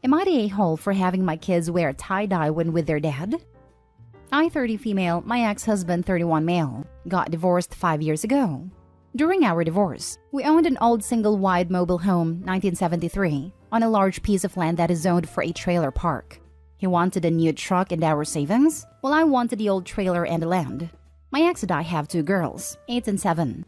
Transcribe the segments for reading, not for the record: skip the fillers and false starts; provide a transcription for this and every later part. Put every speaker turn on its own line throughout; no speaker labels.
Am I the a-hole for having my kids wear tie-dye when with their dad? I, 30 female, my ex-husband, 31 male, got divorced 5 years ago. During our divorce, we owned an old single-wide mobile home, 1973, on a large piece of land that is zoned for a trailer park. He wanted a new truck and our savings, while I wanted the old trailer and the land. My ex and I have 2 girls, 8 and 7.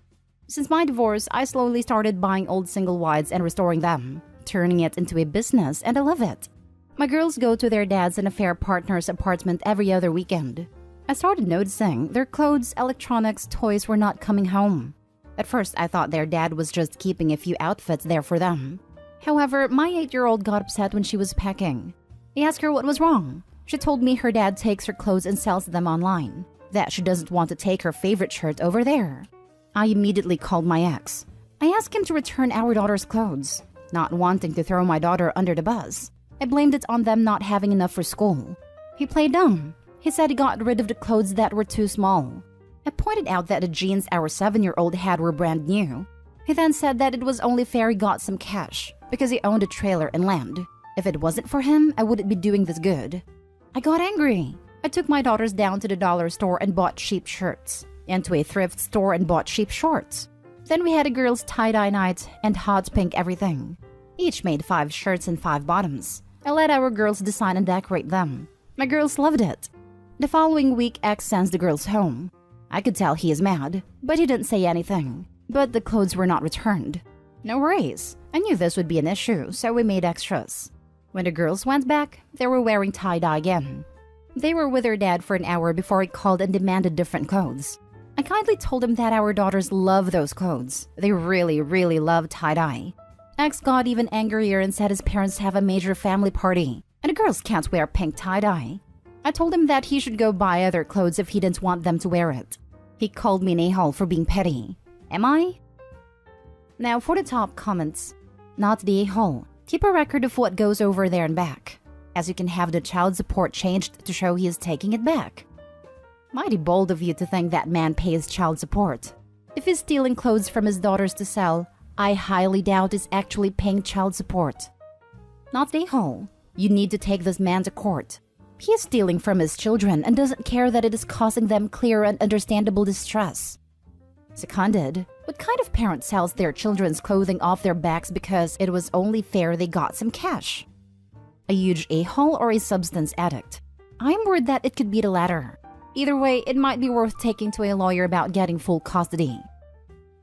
Since my divorce, I slowly started buying old single-wides and restoring them, turning it into a business, and I love it. My girls go to their dad's and affair partner's apartment every other weekend. I started noticing their clothes, electronics, toys were not coming home. At first, I thought their dad was just keeping a few outfits there for them. However, my 8-year-old got upset when she was packing. I asked her what was wrong. She told me her dad takes her clothes and sells them online, that she doesn't want to take her favorite shirt over there. I immediately called my ex. I asked him to return our daughter's clothes, not wanting to throw my daughter under the bus. I blamed it on them not having enough for school. He played dumb. He said he got rid of the clothes that were too small. I pointed out that the jeans our 7-year-old had were brand new. He then said that it was only fair he got some cash because he owned a trailer and land. If it wasn't for him, I wouldn't be doing this good. I got angry. I took my daughters down to the dollar store and bought cheap shirts, and to a thrift store and bought cheap shorts. Then we had a girls' tie-dye night and hot pink everything. Each made 5 shirts and 5 bottoms. I let our girls design and decorate them. My girls loved it. The following week, X sends the girls home. I could tell he is mad, but he didn't say anything. But the clothes were not returned. No worries. I knew this would be an issue, so we made extras. When the girls went back, they were wearing tie-dye again. They were with their dad for an hour before he called and demanded different clothes. I kindly told him that our daughters love those clothes. They really, really love tie-dye. X got even angrier and said his parents have a major family party, and the girls can't wear pink tie-dye. I told him that he should go buy other clothes if he didn't want them to wear it. He called me an a-hole for being petty. Am I? Now for the top comments. Not the a-hole. Keep a record of what goes over there and back, as you can have the child support changed to show he is taking it back. Mighty bold of you to think that man pays child support. If he's stealing clothes from his daughters to sell, I highly doubt he's actually paying child support. Not the a-hole. You need to take this man to court. He is stealing from his children and doesn't care that it is causing them clear and understandable distress. Seconded, what kind of parent sells their children's clothing off their backs because it was only fair they got some cash? A huge a-hole or a substance addict? I'm worried that it could be the latter. Either way, it might be worth taking to a lawyer about getting full custody.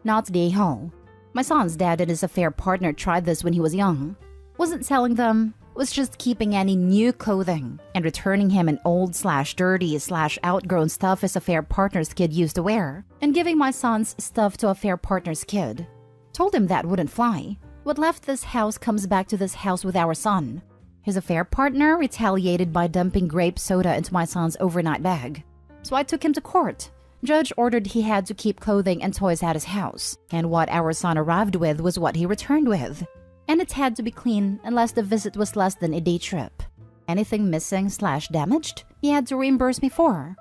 Not the a-hole. My son's dad and his affair partner tried this when he was young. Wasn't selling them, was just keeping any new clothing and returning him an old/dirty/outgrown stuff his affair partner's kid used to wear, and giving my son's stuff to affair partner's kid. Told him that wouldn't fly. What left this house comes back to this house with our son. His affair partner retaliated by dumping grape soda into my son's overnight bag. So I took him to court. Judge ordered he had to keep clothing and toys at his house, and what our son arrived with was what he returned with. And it had to be clean unless the visit was less than a day trip. Anything missing/damaged, he had to reimburse me for.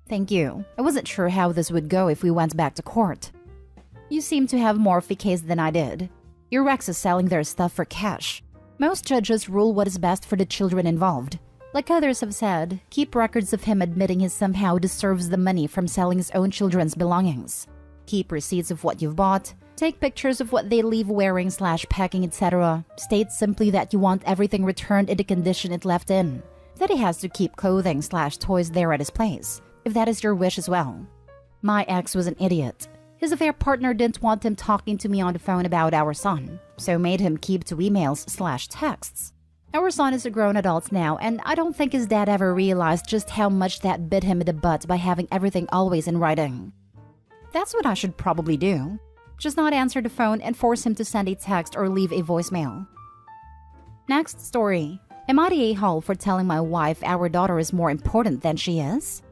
Thank you. I wasn't sure how this would go if we went back to court. You seem to have more of a case than I did. Your ex is selling their stuff for cash. Most judges rule what is best for the children involved. Like others have said, keep records of him admitting he somehow deserves the money from selling his own children's belongings. Keep receipts of what you've bought. Take pictures of what they leave wearing/packing, etc. State simply that you want everything returned in the condition it left in. That he has to keep clothing/toys there at his place, if that is your wish as well. My ex was an idiot. His affair partner didn't want him talking to me on the phone about our son, so made him keep to emails/texts. Our son is a grown adult now, and I don't think his dad ever realized just how much that bit him in the butt by having everything always in writing. That's what I should probably do. Just not answer the phone and force him to send a text or leave a voicemail. Next story. Am I the a-hole for telling my wife our daughter is more important than she is?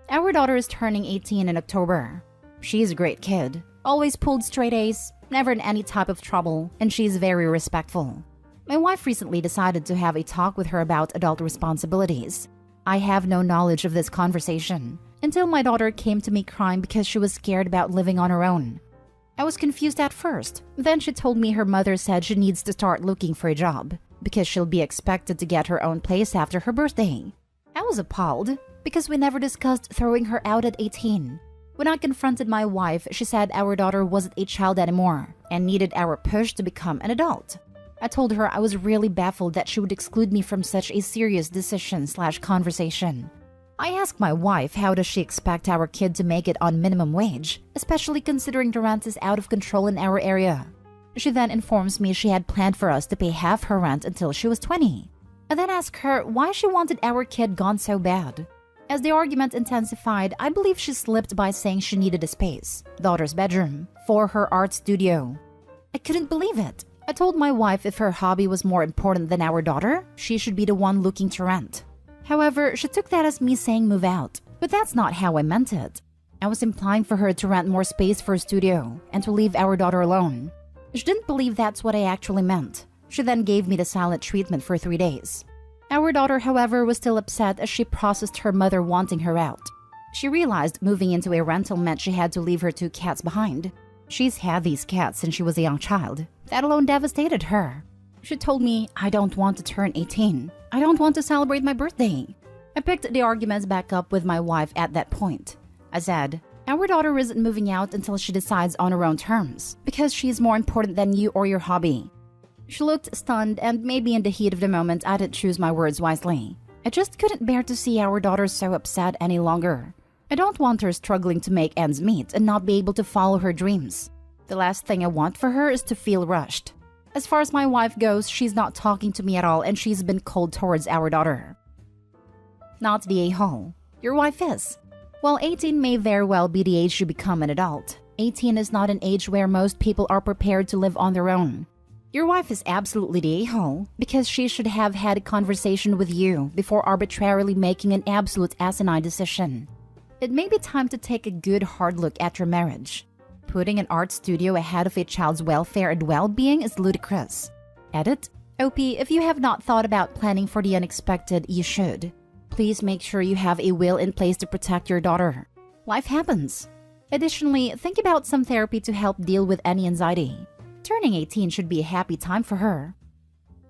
Our daughter is turning 18 in October. She's a great kid. Always pulled straight A's, never in any type of trouble, and she's very respectful. My wife recently decided to have a talk with her about adult responsibilities. I have no knowledge of this conversation until my daughter came to me crying because she was scared about living on her own. I was confused at first. Then she told me her mother said she needs to start looking for a job because she'll be expected to get her own place after her birthday. I was appalled because we never discussed throwing her out at 18. When I confronted my wife, she said our daughter wasn't a child anymore and needed our push to become an adult. I told her I was really baffled that she would exclude me from such a serious decision/conversation. I asked my wife how does she expect our kid to make it on minimum wage, especially considering the rent is out of control in our area. She then informs me she had planned for us to pay half her rent until she was 20. I then asked her why she wanted our kid gone so bad. As the argument intensified, I believe she slipped by saying she needed a space, daughter's bedroom, for her art studio. I couldn't believe it. I told my wife if her hobby was more important than our daughter, she should be the one looking to rent. However, she took that as me saying move out, but that's not how I meant it. I was implying for her to rent more space for a studio and to leave our daughter alone. She didn't believe that's what I actually meant. She then gave me the silent treatment for 3 days. Our daughter, however, was still upset as she processed her mother wanting her out. She realized moving into a rental meant she had to leave her 2 cats behind. She's had these cats since she was a young child. That alone devastated her. She told me, I don't want to turn 18. I don't want to celebrate my birthday. I picked the arguments back up with my wife at that point. I said, our daughter isn't moving out until she decides on her own terms, because she is more important than you or your hobby. She looked stunned, and maybe in the heat of the moment I didn't choose my words wisely. I just couldn't bear to see our daughter so upset any longer. I don't want her struggling to make ends meet and not be able to follow her dreams. The last thing I want for her is to feel rushed. As far as my wife goes, she's not talking to me at all and she's been cold towards our daughter. Not the a-hole. Your wife is. While 18 may very well be the age you become an adult, 18 is not an age where most people are prepared to live on their own. Your wife is absolutely the a-hole because she should have had a conversation with you before arbitrarily making an absolute asinine decision. It may be time to take a good hard look at your marriage. Putting an art studio ahead of a child's welfare and well-being is ludicrous. Edit. OP, if you have not thought about planning for the unexpected, you should. Please make sure you have a will in place to protect your daughter. Life happens. Additionally, think about some therapy to help deal with any anxiety. Turning 18 should be a happy time for her.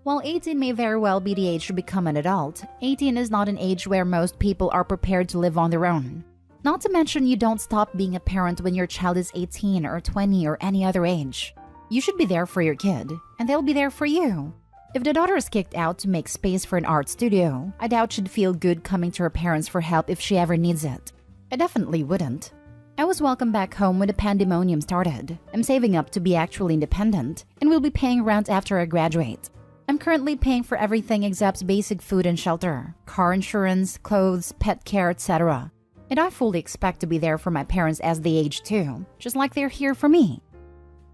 While 18 may very well be the age to become an adult, 18 is not an age where most people are prepared to live on their own. Not to mention you don't stop being a parent when your child is 18 or 20 or any other age. You should be there for your kid, and they'll be there for you. If the daughter is kicked out to make space for an art studio, I doubt she'd feel good coming to her parents for help if she ever needs it. I definitely wouldn't. I was welcomed back home when the pandemonium started. I'm saving up to be actually independent, and will be paying rent after I graduate. I'm currently paying for everything except basic food and shelter, car insurance, clothes, pet care, etc. And I fully expect to be there for my parents as they age too, just like they're here for me.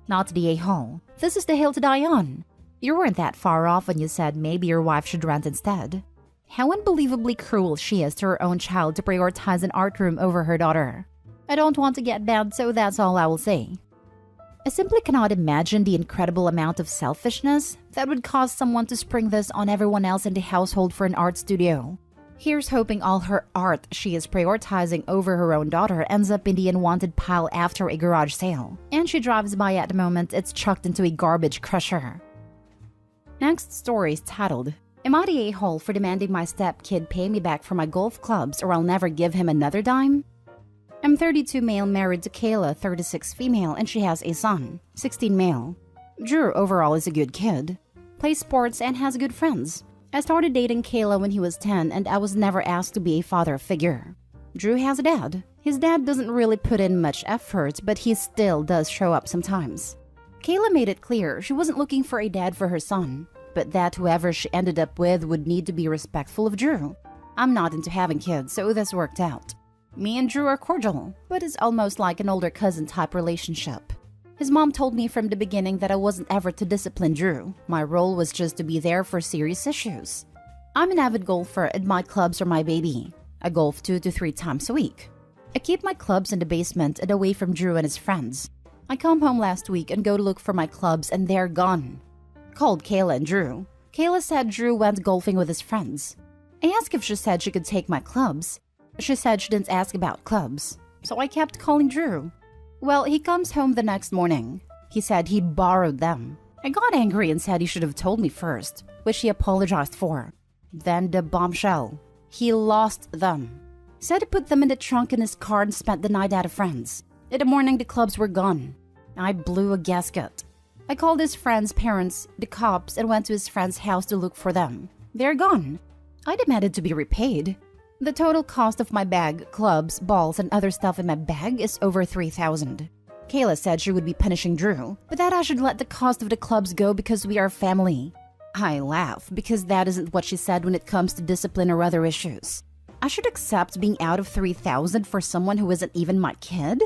Not the a-hole. This is the hill to die on. You weren't that far off when you said maybe your wife should rent instead. How unbelievably cruel she is to her own child to prioritize an art room over her daughter. I don't want to get bad, so that's all I will say. I simply cannot imagine the incredible amount of selfishness that would cause someone to spring this on everyone else in the household for an art studio. Here's hoping all her art she is prioritizing over her own daughter ends up in the unwanted pile after a garage sale, and she drives by at the moment it's chucked into a garbage crusher. Next story is titled, Am I the a-hole for demanding my stepkid pay me back for my golf clubs or I'll never give him another dime? I'm 32 male married to Kayla, 36 female, and she has a son, 16 male. Drew overall is a good kid, plays sports and has good friends. I started dating Kayla when he was 10 and I was never asked to be a father figure. Drew has a dad. His dad doesn't really put in much effort, but he still does show up sometimes. Kayla made it clear she wasn't looking for a dad for her son, but that whoever she ended up with would need to be respectful of Drew. I'm not into having kids, so this worked out. Me and Drew are cordial, but it's almost like an older cousin type relationship. His mom told me from the beginning that I wasn't ever to discipline Drew. My role was just to be there for serious issues. I'm an avid golfer and my clubs are my baby. I golf 2 to 3 times a week. I keep my clubs in the basement and away from Drew and his friends. I come home last week and go to look for my clubs and they're gone. Called Kayla and Drew. Kayla said Drew went golfing with his friends. I asked if she said she could take my clubs. She said she didn't ask about clubs, so I kept calling Drew. Well, he comes home the next morning. He said he borrowed them. I got angry and said he should have told me first, which he apologized for. Then the bombshell. He lost them. Said he put them in the trunk in his car and spent the night out of friends. In the morning, the clubs were gone. I blew a gasket. I called his friend's parents, the cops, and went to his friend's house to look for them. They're gone. I demanded to be repaid. The total cost of my bag, clubs, balls, and other stuff in my bag is over $3,000. Kayla said she would be punishing Drew, but that I should let the cost of the clubs go because we are family. I laugh because that isn't what she said when it comes to discipline or other issues. I should accept being out of $3,000 for someone who isn't even my kid?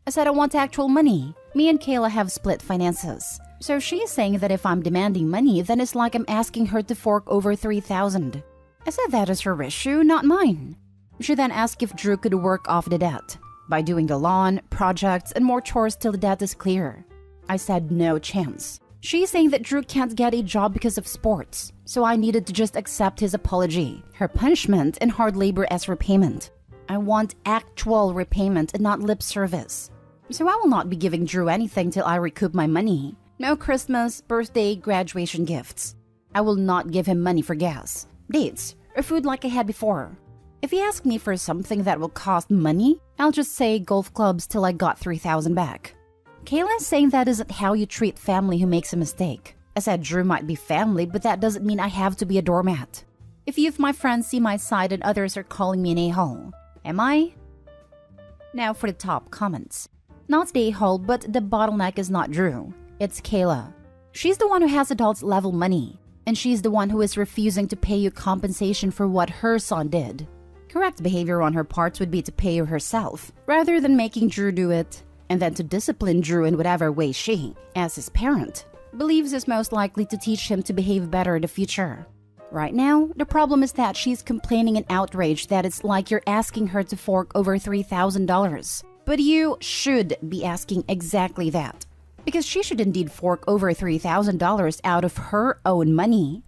I said I want actual money. Me and Kayla have split finances. So she's saying that if I'm demanding money, then it's like I'm asking her to fork over $3,000. I said that is her issue, not mine. She then asked if Drew could work off the debt by doing the lawn, projects, and more chores till the debt is clear. I said no chance. She's saying that Drew can't get a job because of sports, so I needed to just accept his apology, her punishment, and hard labor as repayment. I want actual repayment and not lip service. So I will not be giving Drew anything till I recoup my money. No Christmas, birthday, graduation gifts. I will not give him money for gas, dates, or food like I had before. If he asks me for something that will cost money, I'll just say golf clubs till I got $3,000 back. Kayla is saying that isn't how you treat family who makes a mistake. I said Drew might be family, but that doesn't mean I have to be a doormat. A few of my friends see my side and others are calling me an a-hole. Am I? Now for the top comments. Not the a-hole, but the bottleneck is not Drew. It's Kayla. She's the one who has adults level money, and she's the one who is refusing to pay you compensation for what her son did. Correct behavior on her part would be to pay you herself, rather than making Drew do it, and then to discipline Drew in whatever way she, as his parent, believes is most likely to teach him to behave better in the future. Right now, the problem is that she's complaining in outrage that it's like you're asking her to fork over $3,000. But you should be asking exactly that, because she should indeed fork over $3,000 out of her own money.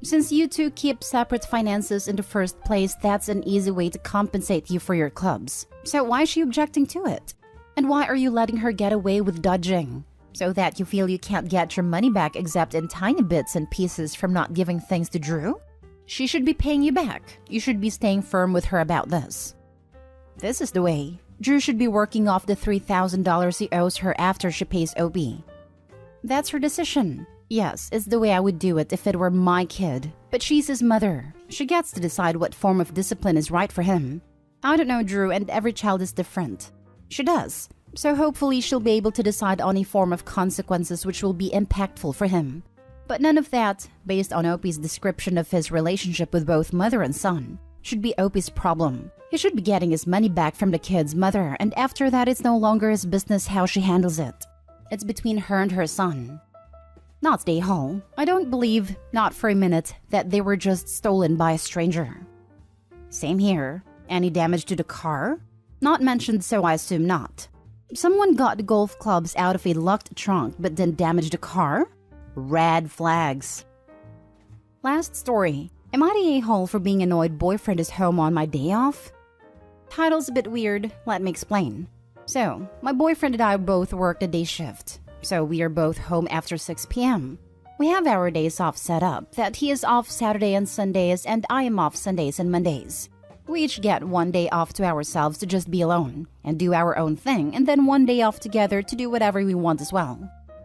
Since you two keep separate finances in the first place, that's an easy way to compensate you for your clubs. So why is she objecting to it? And why are you letting her get away with dodging? So that you feel you can't get your money back except in tiny bits and pieces from not giving things to Drew? She should be paying you back. You should be staying firm with her about this. This is the way. Drew should be working off the $3,000 he owes her after she pays OB. That's her decision. Yes, it's the way I would do it if it were my kid. But she's his mother. She gets to decide what form of discipline is right for him. I don't know Drew, and every child is different. She does. So hopefully she'll be able to decide on a form of consequences which will be impactful for him. But none of that, based on Opie's description of his relationship with both mother and son, should be Opie's problem. He should be getting his money back from the kid's mother, and after that it's no longer his business how she handles it. It's between her and her son. Not stay home. I don't believe, not for a minute, that they were just stolen by a stranger. Same here. Any damage to the car? Not mentioned, so I assume not. Someone got the golf clubs out of a locked trunk but then damaged the car? Red flags. Last story. Am I the a-hole for being annoyed boyfriend is home on my day off? Title's a bit weird, let me explain. So, my boyfriend and I both work the day shift. So we are both home after 6 p.m. We have our days off set up, that he is off Saturday and Sundays and I am off Sundays and Mondays. We each get one day off to ourselves to just be alone and do our own thing, and then one day off together to do whatever we want as well.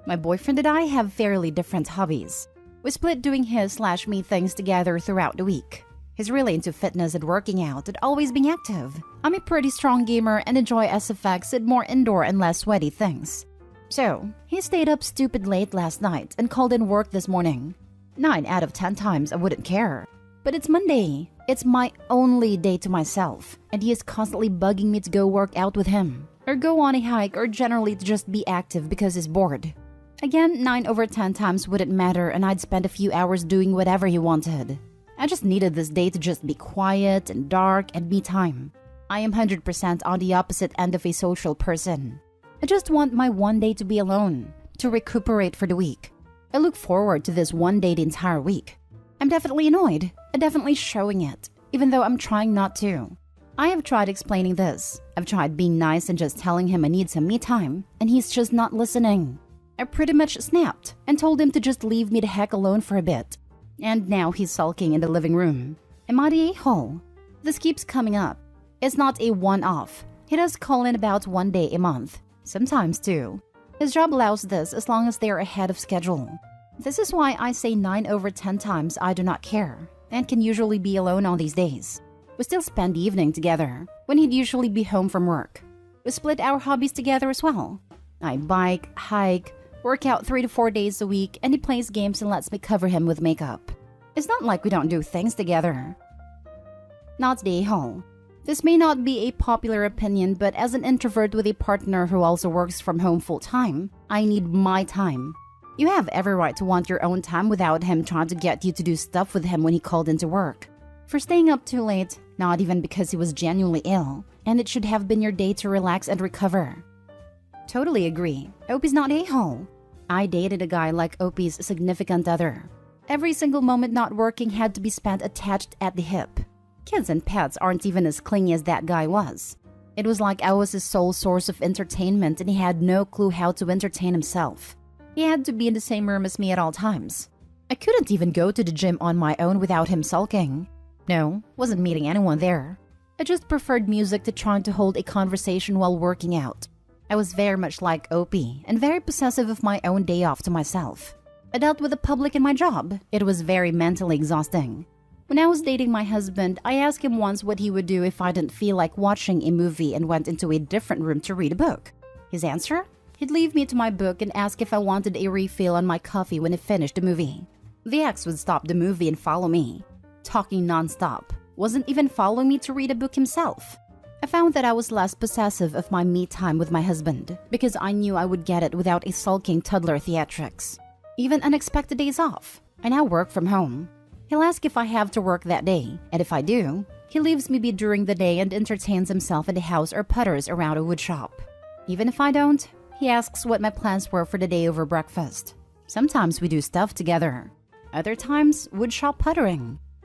My boyfriend and I have fairly different hobbies. We split doing his/me things together throughout the week. He's really into fitness and working out and always being active. I'm a pretty strong gamer and enjoy SFX and more indoor and less sweaty things. So, he stayed up stupid late last night and called in work this morning. 9 out of 10 times I wouldn't care. But it's Monday. It's my only day to myself, and he is constantly bugging me to go work out with him, or go on a hike, or generally to just be active because he's bored. Again, 9 over 10 times wouldn't matter, and I'd spend a few hours doing whatever he wanted. I just needed this day to just be quiet and dark and me time. I am 100% on the opposite end of a social person. I just want my one day to be alone, to recuperate for the week. I look forward to this one day the entire week. I'm definitely annoyed, and definitely showing it, even though I'm trying not to. I have tried explaining this. I've tried being nice and just telling him I need some me time, and he's just not listening. I pretty much snapped and told him to just leave me the heck alone for a bit. And now he's sulking in the living room. Am I the a-hole? This keeps coming up. It's not a one-off. He does call in about 1 day a month. Sometimes two. His job allows this as long as they are ahead of schedule. This is why I say 9 over 10 times I do not care and can usually be alone on these days. We still spend the evening together when he'd usually be home from work. We split our hobbies together as well. I bike, hike, work out 3 to 4 days a week, and he plays games and lets me cover him with makeup. It's not like we don't do things together. Not the a-hole. This may not be a popular opinion, but as an introvert with a partner who also works from home full-time, I need my time. You have every right to want your own time without him trying to get you to do stuff with him when he called into work. For staying up too late, not even because he was genuinely ill, and it should have been your day to relax and recover. Totally agree. Opie's not a-hole. I dated a guy like Opie's significant other. Every single moment not working had to be spent attached at the hip. Kids and pets aren't even as clingy as that guy was. It was like I was his sole source of entertainment and he had no clue how to entertain himself. He had to be in the same room as me at all times. I couldn't even go to the gym on my own without him sulking. No, wasn't meeting anyone there. I just preferred music to trying to hold a conversation while working out. I was very much like Opie and very possessive of my own day off to myself. I dealt with the public in my job. It was very mentally exhausting. When I was dating my husband, I asked him once what he would do if I didn't feel like watching a movie and went into a different room to read a book. His answer? He'd leave me to my book and ask if I wanted a refill on my coffee when he finished the movie. The ex would stop the movie and follow me. Talking non-stop. Wasn't even following me to read a book himself. I found that I was less possessive of my me time with my husband because I knew I would get it without a sulking toddler theatrics. Even unexpected days off. I now work from home. He'll ask if I have to work that day, and if I do, he leaves me be during the day and entertains himself in the house or putters around a wood shop. Even if I don't, he asks what my plans were for the day over breakfast. Sometimes we do stuff together. Other times, wood shop puttering.